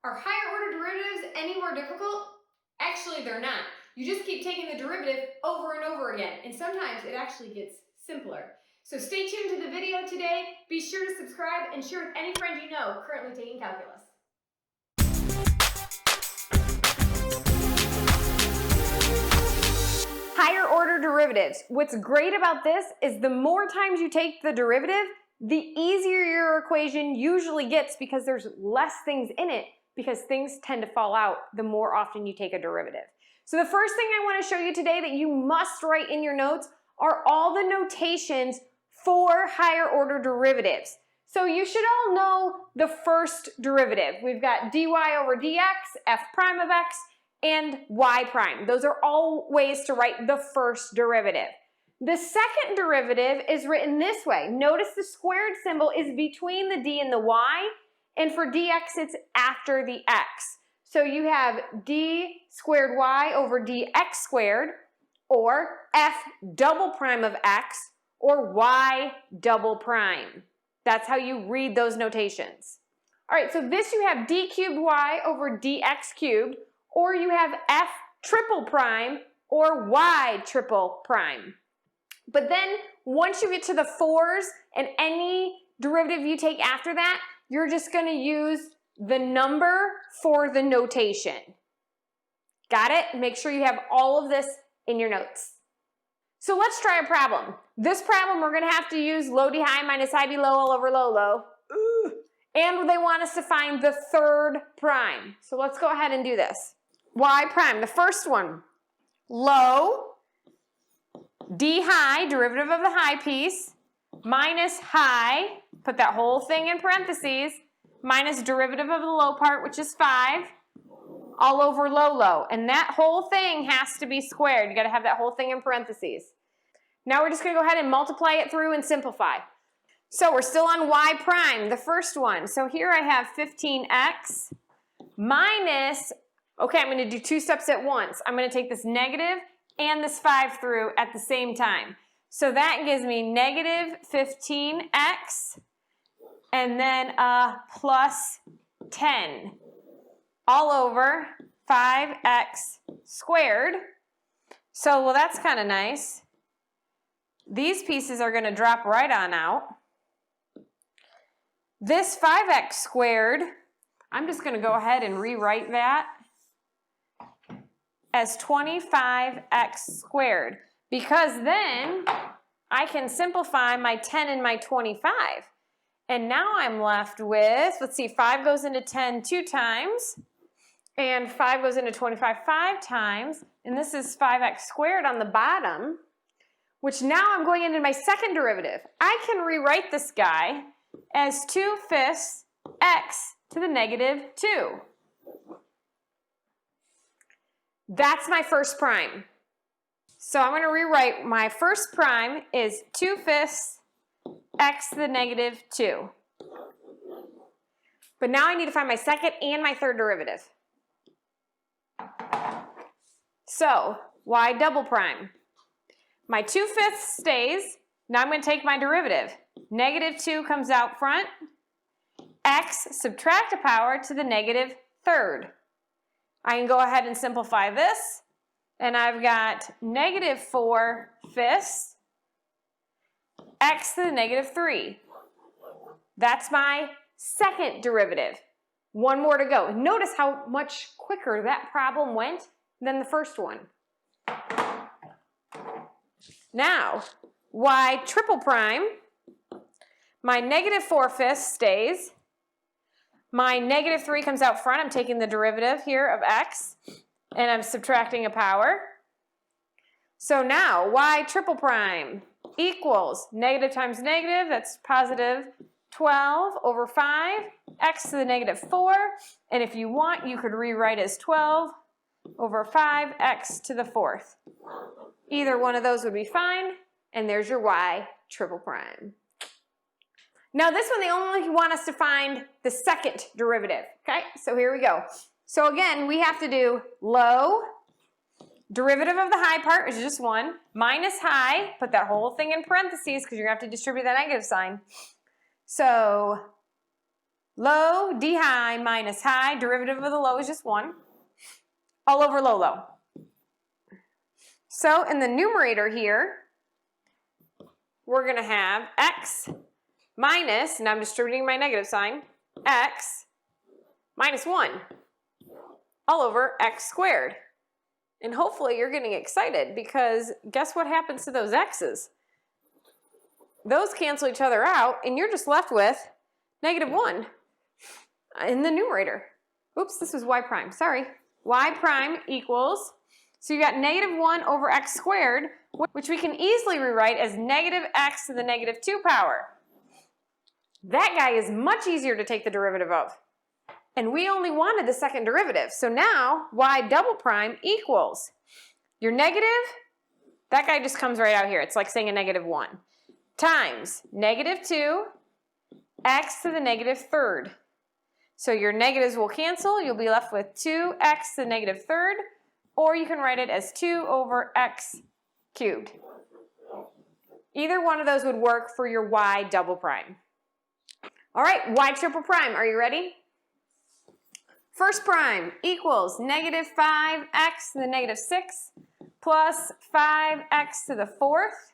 Are higher order derivatives any more difficult? Actually, they're not. You just keep taking the derivative over and over again, and sometimes it actually gets simpler. So stay tuned to the video today. Be sure to subscribe and share with any friend you know currently taking calculus. Higher order derivatives. What's great about this is the more times you take the derivative, the easier your equation usually gets because there's less things in it, because things tend to fall out the more often you take a derivative. So the first thing I want to show you today that you must write in your notes are all the notations for higher order derivatives. So you should all know the first derivative. We've got dy over dx, f prime of x, and y prime. Those are all ways to write the first derivative. The second derivative is written this way. Notice the squared symbol is between the d and the y, and for dx it's after the x. So you have d squared y over dx squared, or f double prime of x, or y double prime. That's how you read those notations. All right, so this you have d cubed y over dx cubed, or you have f triple prime or y triple prime. But then once you get to the 4's and any derivative you take after that, you're just going to use the number for the notation. Got it? Make sure you have all of this in your notes. So let's try a problem. This problem we're going to have to use low d high minus high d low all over low low. And they want us to find the third prime. So let's go ahead and do this. Y prime, the first one, low d high, derivative of the high piece, minus high, put that whole thing in parentheses, minus derivative of the low part, which is 5, all over low low. And that whole thing has to be squared. You got to have that whole thing in parentheses. Now we're just going to go ahead and multiply it through and simplify. So we're still on y prime, the first one. So here I have 15x minus, okay, I'm going to do two steps at once. I'm going to take this negative and this 5 through at the same time. So that gives me negative 15x and then plus 10 all over 5x squared. So, well, that's kind of nice. These pieces are going to drop right on out. This 5x squared, I'm just going to go ahead and rewrite that as 25x squared, because then I can simplify my 10 and my 25. And now I'm left with, let's see, 5 goes into 10 2 times, and 5 goes into 25 5 times, and this is 5x squared on the bottom, which now I'm going into my second derivative. I can rewrite this guy as 2/5 x to the negative 2. That's my first prime. So I'm going to rewrite my first prime is 2/5 x to the negative 2. But now I need to find my second and my third derivative. So y double prime. My 2/5 stays. Now I'm going to take my derivative. Negative 2 comes out front. X, subtract a power to the negative third. I can go ahead and simplify this. And I've got negative 4/5 x to the negative 3. That's my second derivative. One more to go. Notice how much quicker that problem went than the first one. Now, y triple prime, my negative 4/5 stays. My negative 3 comes out front. I'm taking the derivative here of x, and I'm subtracting a power. So now, y triple prime equals negative times negative, that's positive 12 over 5, x to the negative 4, and if you want, you could rewrite as 12 over 5, x to the 4th. Either one of those would be fine, and there's your y triple prime. Now this one, they only want us to find the second derivative, okay? So here we go. So again, we have to do low, derivative of the high part, which is just 1, minus high, put that whole thing in parentheses because you're going to have to distribute that negative sign. So Low, d high minus high, derivative of the low is just 1, all over low, low. So in the numerator here, we're going to have x minus, and I'm distributing my negative sign, x minus 1, all over x squared. And hopefully you're getting excited because guess what happens to those x's? Those cancel each other out, and you're just left with negative 1 in the numerator. Oops, this was y prime, sorry. Y prime equals, so you got negative 1 over x squared, which we can easily rewrite as negative x to the negative 2 power. That guy is much easier to take the derivative of. And we only wanted the second derivative. So now y double prime equals your negative, that guy just comes right out here. It's like saying a negative 1, times negative 2 x to the negative third. So your negatives will cancel. You'll be left with 2x to the negative third, or you can write it as 2 over x cubed. Either one of those would work for your y double prime. All right, y triple prime, are you ready? First prime equals negative 5x to the negative 6 plus 5x to the fourth.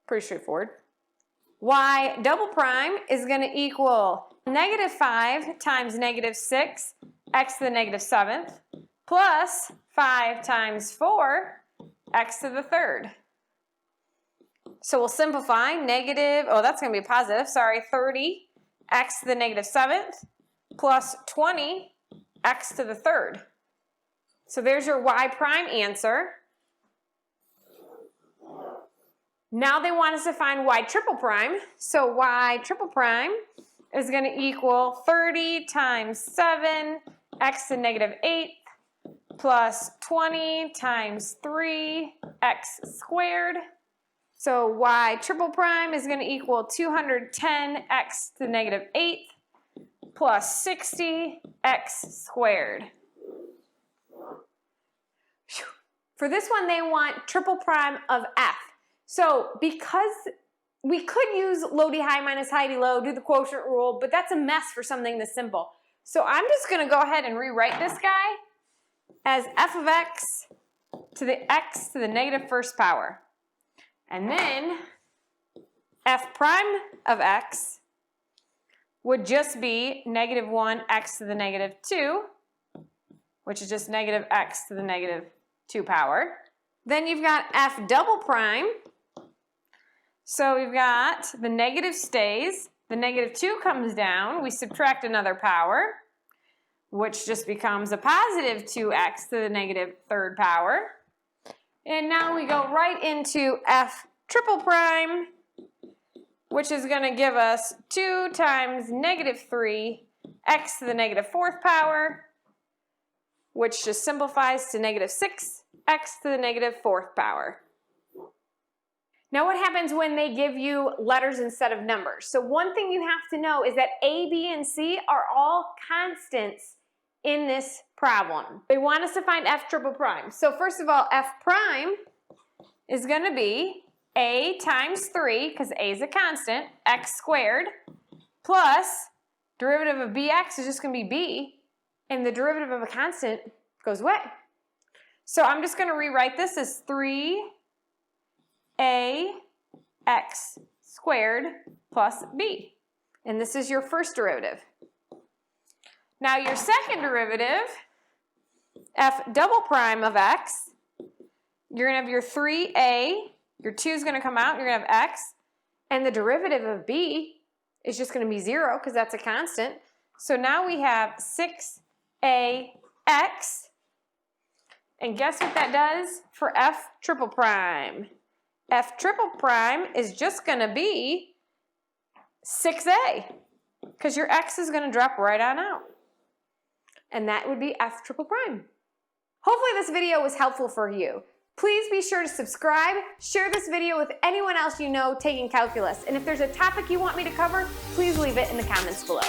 Pretty straightforward. Y double prime is going to equal negative 5 times negative 6 x to the negative 7th plus 5 times 4 x to the third. So we'll simplify negative, oh that's going to be positive, sorry, 30 x to the negative 7th plus 20 x to the third. So there's your y prime answer. Now they want us to find y triple prime. So y triple prime is going to equal 30 times 7 x to the negative 8th plus 20 times 3 x squared. So y triple prime is going to equal 210 x to the negative 8th plus 60 x squared. For this one, they want triple prime of f. So because we could use low d high minus high d low, do the quotient rule, but that's a mess for something this simple. So I'm just going to go ahead and rewrite this guy as f of x to the negative first power. And then f prime of x would just be negative 1 x to the negative 2, which is just negative x to the negative 2 power. Then you've got f double prime. So we've got the negative stays, the negative 2 comes down, we subtract another power, which just becomes a positive 2x to the negative third power. And now we go right into f triple prime, which is going to give us 2 times negative 3 x to the negative fourth power, which just simplifies to negative 6 x to the negative fourth power. Now what happens when they give you letters instead of numbers? So one thing you have to know is that A, B, and C are all constants in this problem. They want us to find f triple prime. So first of all, f prime is going to be a times 3, because a is a constant, x squared, plus derivative of bx is just going to be b, and the derivative of a constant goes away. So I'm just going to rewrite this as 3ax squared plus b. And this is your first derivative. Now your second derivative, f double prime of x, you're going to have your 3a, your 2 is going to come out, you're going to have x, and the derivative of b is just going to be 0 because that's a constant. So now we have 6ax, and guess what that does for f triple prime? F triple prime is just going to be 6a because your x is going to drop right on out. And that would be f triple prime. Hopefully this video was helpful for you. Please be sure to subscribe, share this video with anyone else you know taking calculus, and if there's a topic you want me to cover, please leave it in the comments below.